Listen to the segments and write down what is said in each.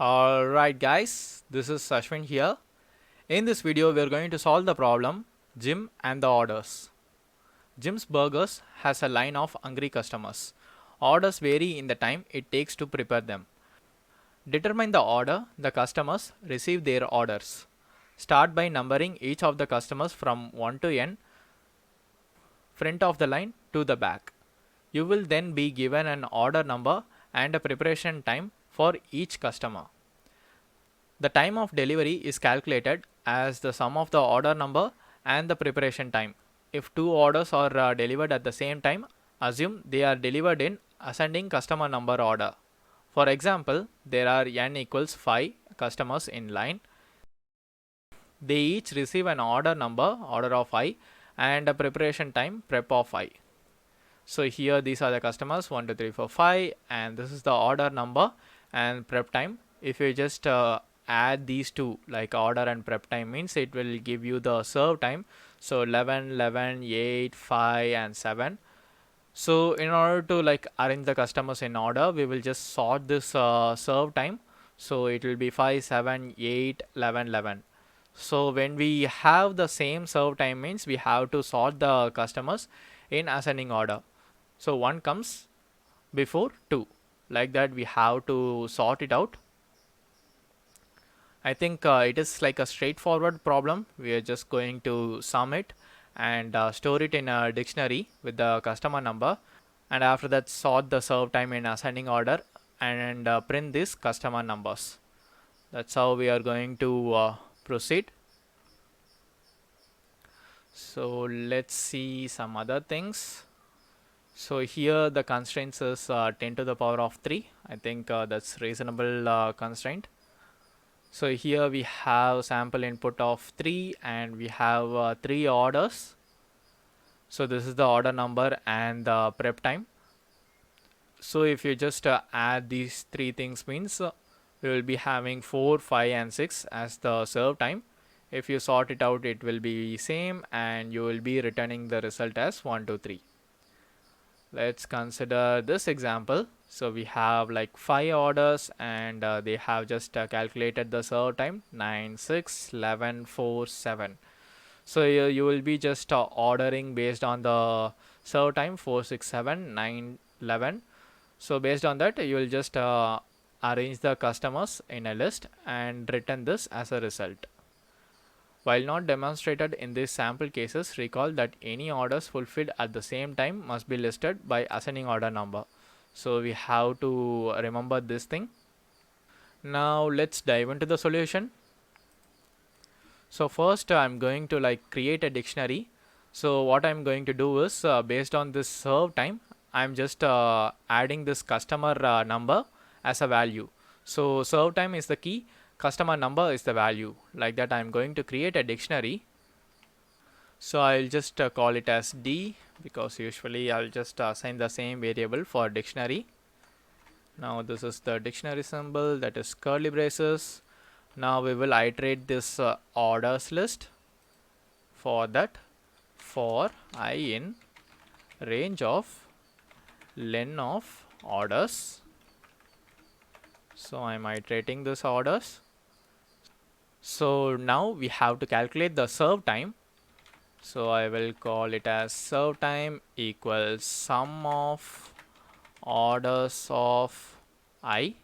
Alright guys, this is Aswin here. In this video we are going to solve the problem Jim and the orders. Jim's Burgers has a line of hungry customers. Orders vary in the time it takes to prepare them. Determine the order the customers receive their orders. Start by numbering each of the customers from 1 to n, front of the line to the back. You will then be given an order number and a preparation time for each customer. The time of delivery is calculated as the sum of the order number and the preparation time. If two orders are delivered at the same time, assume they are delivered in ascending customer number order. For example, there are n equals 5 customers in line. They each receive an order number, order of I, and a preparation time, prep of I. So here these are the customers 1, 2, 3, 4, 5, and this is the order number and prep time. If you just add these two, like order and prep time, means it will give you the serve time. So 11, 11, 8, 5 and 7. So in order to like arrange the customers in order, we will just sort this serve time. So it will be 5, 7, 8, 11, 11. So when we have the same serve time, means we have to sort the customers in ascending order. So 1 comes before 2. Like that we have to sort it out. I think it is like a straightforward problem. We are just going to sum it and store it in a dictionary with the customer number, and after that sort the serve time in ascending order and print these customer numbers. That's how we are going to proceed. So let's see some other things. So here the constraints is 10 to the power of 3. I think that's reasonable constraint. So here we have sample input of 3 and we have 3 orders. So this is the order number and the prep time. So if you just add these 3 things, means we will be having 4, 5 and 6 as the serve time. If you sort it out, it will be same and you will be returning the result as 1, 2, 3. Let's consider this example. So we have like 5 orders and they have just calculated the serve time 9, 6, 11, 4, 7. So you will be just ordering based on the serve time 4, 6, 7, 9, 11. So based on that you will just arrange the customers in a list and return this as a result. While not demonstrated in these sample cases, recall that any orders fulfilled at the same time must be listed by ascending order number. So we have to remember this thing. Now let's dive into the solution. So first I'm going to like create a dictionary. So what I'm going to do is based on this serve time, I'm just adding this customer number as a value. So serve time is the key, customer number is the value. Like that I'm going to create a dictionary. So I'll just call it as D, because usually I'll just assign the same variable for dictionary. Now this is the dictionary symbol, that is curly braces. Now we will iterate this orders list. For that, for I in range of len of orders. So I'm iterating this orders. So now we have to calculate the serve time. So I will call it as serve time equals sum of orders of I.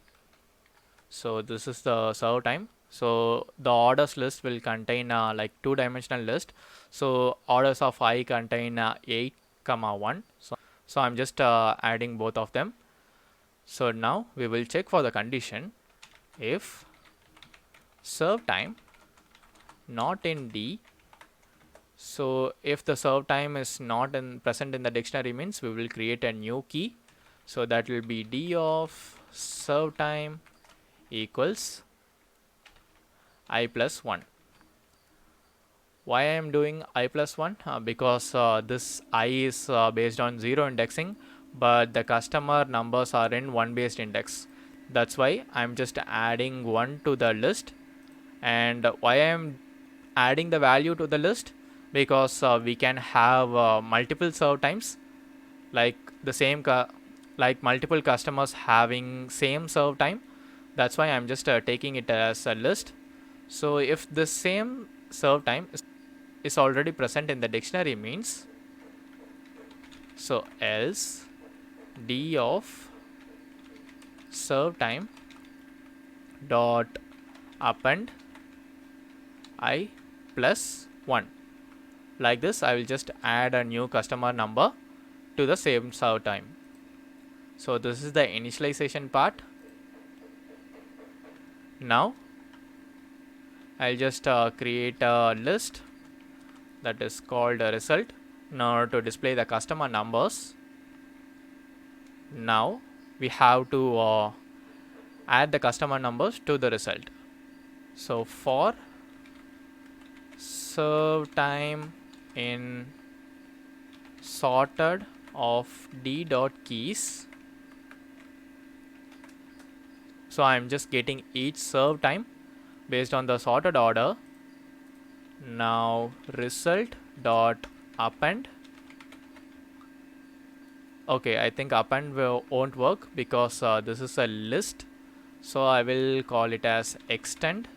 So this is the serve time. So the orders list will contain like 2-dimensional list. So orders of I contain 8, 1. So I'm just adding both of them. So now we will check for the condition if serve time not in D. So if the serve time is not present in the dictionary, means we will create a new key. So that will be D of serve time equals I plus 1. Why I am doing I plus 1? Because this I is based on 0 indexing, but the customer numbers are in 1 based index. That's why I'm just adding 1 to the list. And why I am adding the value to the list? Because we can have multiple serve times, like the same like multiple customers having same serve time. That's why I'm just taking it as a list. So if the same serve time is already present in the dictionary means, so else d of serve time dot append I plus 1. Like this, I will just add a new customer number to the same serve time. So this is the initialization part. Now I'll just create a list that is called a result in order to display the customer numbers. Now we have to add the customer numbers to the result. So for serve time in sorted of d dot keys, so I'm just getting each serve time based on the sorted order. Now result dot append. Okay, I think append won't work because this is a list, so I will call it as extend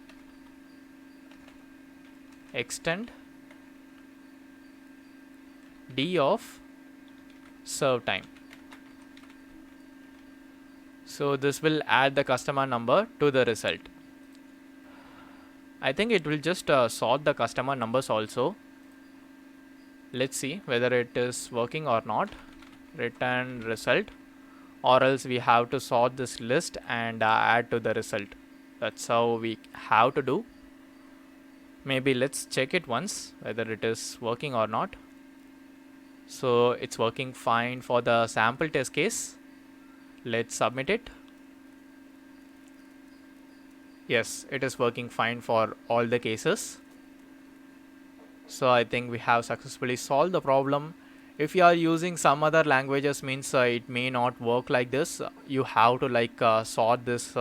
d of serve time. So this will add the customer number to the result. I think it will just sort the customer numbers also. Let's see whether it is working or not. Return result, or else we have to sort this list and add to the result. That's how we have to do. Maybe let's check it once whether it is working or not. So it's working fine for the sample test case. Let's submit it. Yes, it is working fine for all the cases. So I think we have successfully solved the problem. If you are using some other languages means it may not work like this. You have to sort this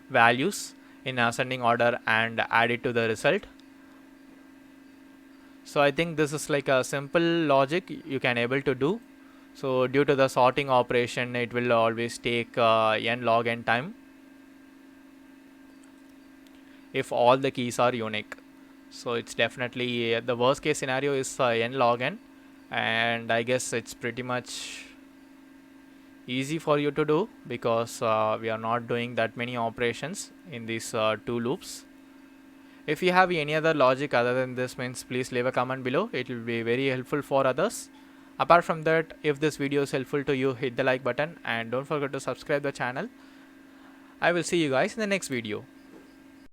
values in ascending order and add it to the result. So I think this is like a simple logic you can able to do. So due to the sorting operation, it will always take n log n time if all the keys are unique. So it's definitely the worst case scenario is n log n, and I guess it's pretty much easy for you to do because we are not doing that many operations in these two loops. If you have any other logic other than this means, please leave a comment below. It will be very helpful for others. Apart from that, if this video is helpful to you, hit the like button and don't forget to subscribe the channel. I will see you guys in the next video.